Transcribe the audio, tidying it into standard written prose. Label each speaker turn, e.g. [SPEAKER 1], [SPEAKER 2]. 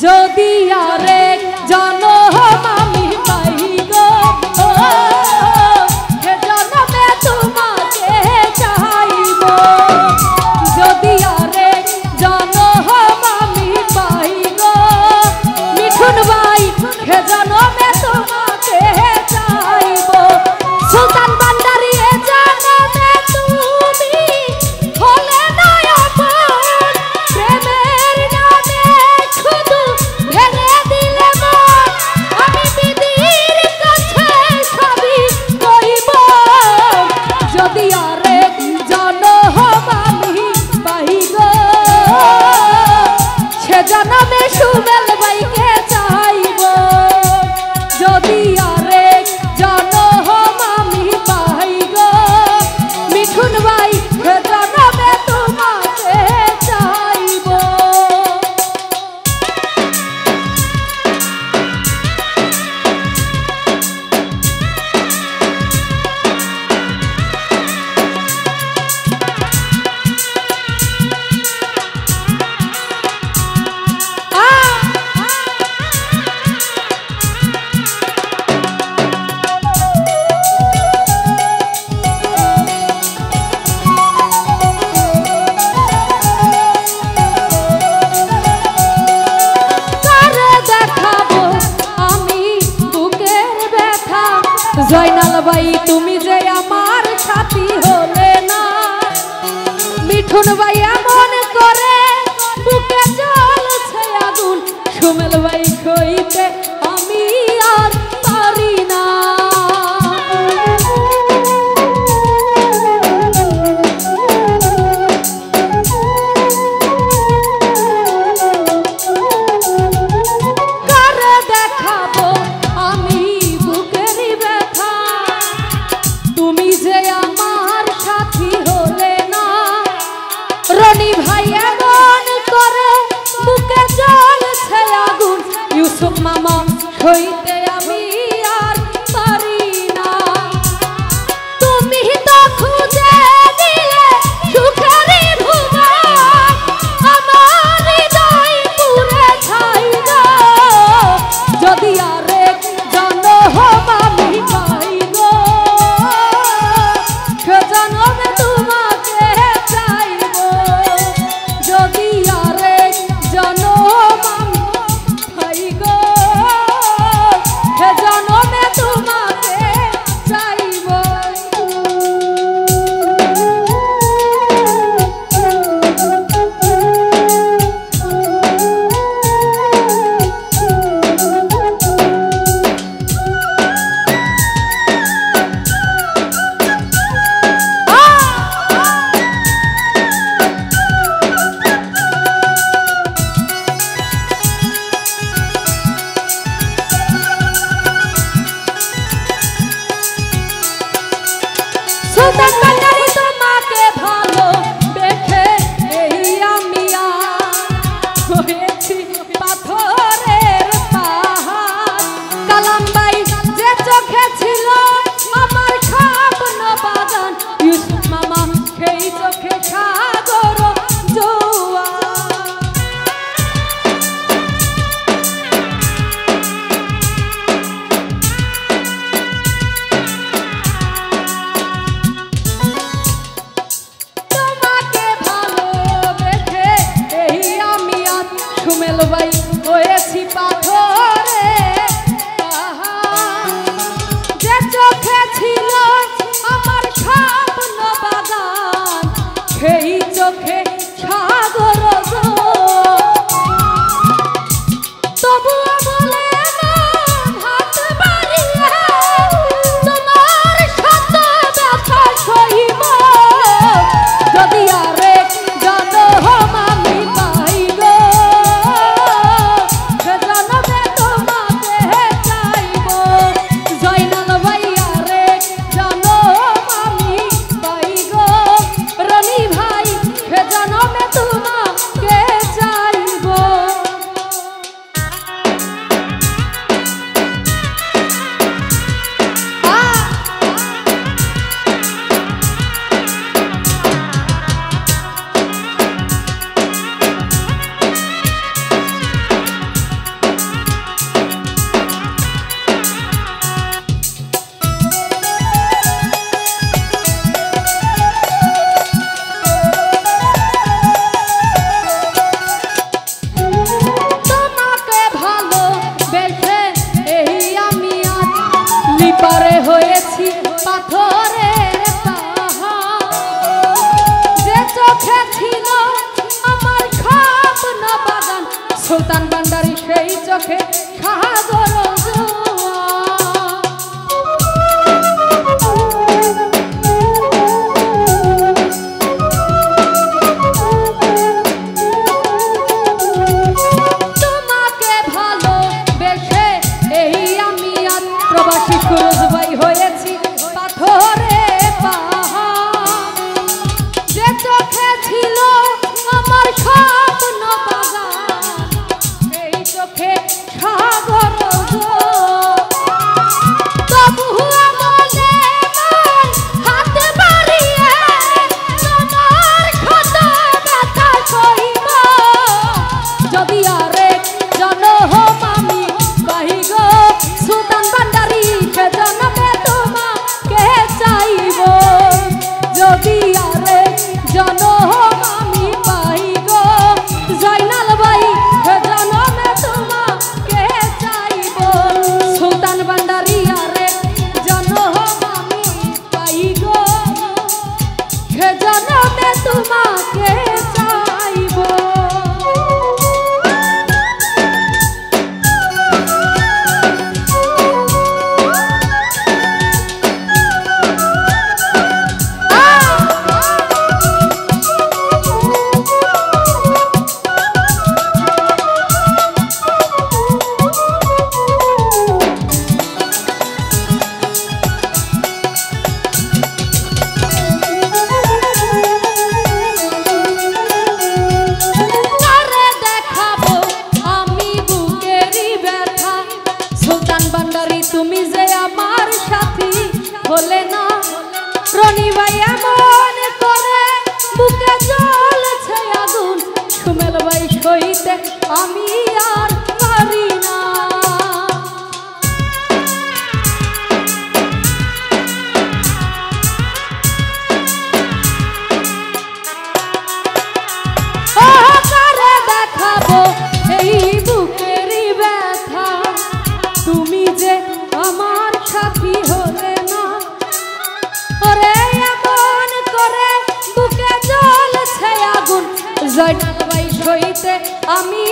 [SPEAKER 1] যদি আরে জনম আমি পাই গো সে জনমে তোমাকে চাইব। যদি আরে জনম আমি পাই গো মিঠুন ভাই সে জনমে তোমাকে চাইব। সুলতান ভান্ডারী এ জনমে তুমি হলে না আপন, প্রেমের নামে শুধু ভেঙে দিলে মন। আমি বিধির কাছে সবই কইব। যদি আরেক জনম আমি পাই গো সে জনমে সুবেল ভাইকে চাইব। যদি আরেক জনম আমি পাই গো মিঠুন ভাই সে জনমে তোমাকে চাইব। জয়নাল ভাই তুমি যে আমার সাথী হলে না, মিঠুন ভাই এমন করে বুকে জ্বলছে আগুন, সুমেল ভাই কইতে আমি আর পারি না। কারে দেখাবো আমি বুকের ব্যথা, তুমি যে আমার সাথী হলে না। রনি ভাই এমন করে বুকে জ্বলছে আগুন, ইউসুফ মামা হইতে আমি আর পারি না। তুমি তো খুঁজে দিলে সুখের ভুবন, আমার হৃদয় পুরে ছাই গো। যদি আরেক জনম আমি পাই গো সে জনমে তোমাকে চাইব। যদি আরেক জনম আমি পাই গো সে জনমে তোমাকে চাইব। সুলতান ভান্ডারী তোমাকে ভালো বেঁধে এই আমি হয়েছি পাথরের পাহাড়। কালাম ভাই যে চোখে ছিল আমার স্বপ্ন বাগান, ইউসুফ মামা সেই চোখে সাগর জোয়ার। সুমেল ভাই হয়েছি পাথরে যে চোখে ছিল আমার স্বপ্ন বাগান, সেই চোখে সাগর তবুও বলে হাত বাড়িয়ে তোমার শত ব্যথা সইব। যদি আরেক জনম আমি পাই গো সুলতান ভান্ডারী সেই চোখে সাগর তোমাকে ভালোবেসে এই আমি আজ প্রবাসী সুরজ ভাই হয়েছি পাথরে পাহাড় যে চোখে ছিল আমার স্বপ্ন বাগান সেই চোখে সাগর তবু মনে হাত বাড়িয়ে তোমার ক্ষত ব্যথা সইব যদি আরেক জনম আমি পাই গো সুলতান ভান্ডারী সে জন্মে তোমাকে চাইব যদি আরেক জনম আমি পাই গো জয়নাল ভাই সে জন্মে তোমাকে চাইব সুলতান ভান্ডারী আরেক জনম আমি পাই গো সে জন্মে তোমাকে চাইব। তুমি যে আমার সাথী হলে না রনি ভাই এমন করে বুকে জ্বলছে আগুন সুমেল ভাই সইতে আমি আর পারি না কারে দেখাবো এই বুকেরই ব্যথা তুমি যে আমার সাথী হলে না ওরে এমন করে বুকে জ্বলছে আগুন জয়নাল ভাই সইতে আমি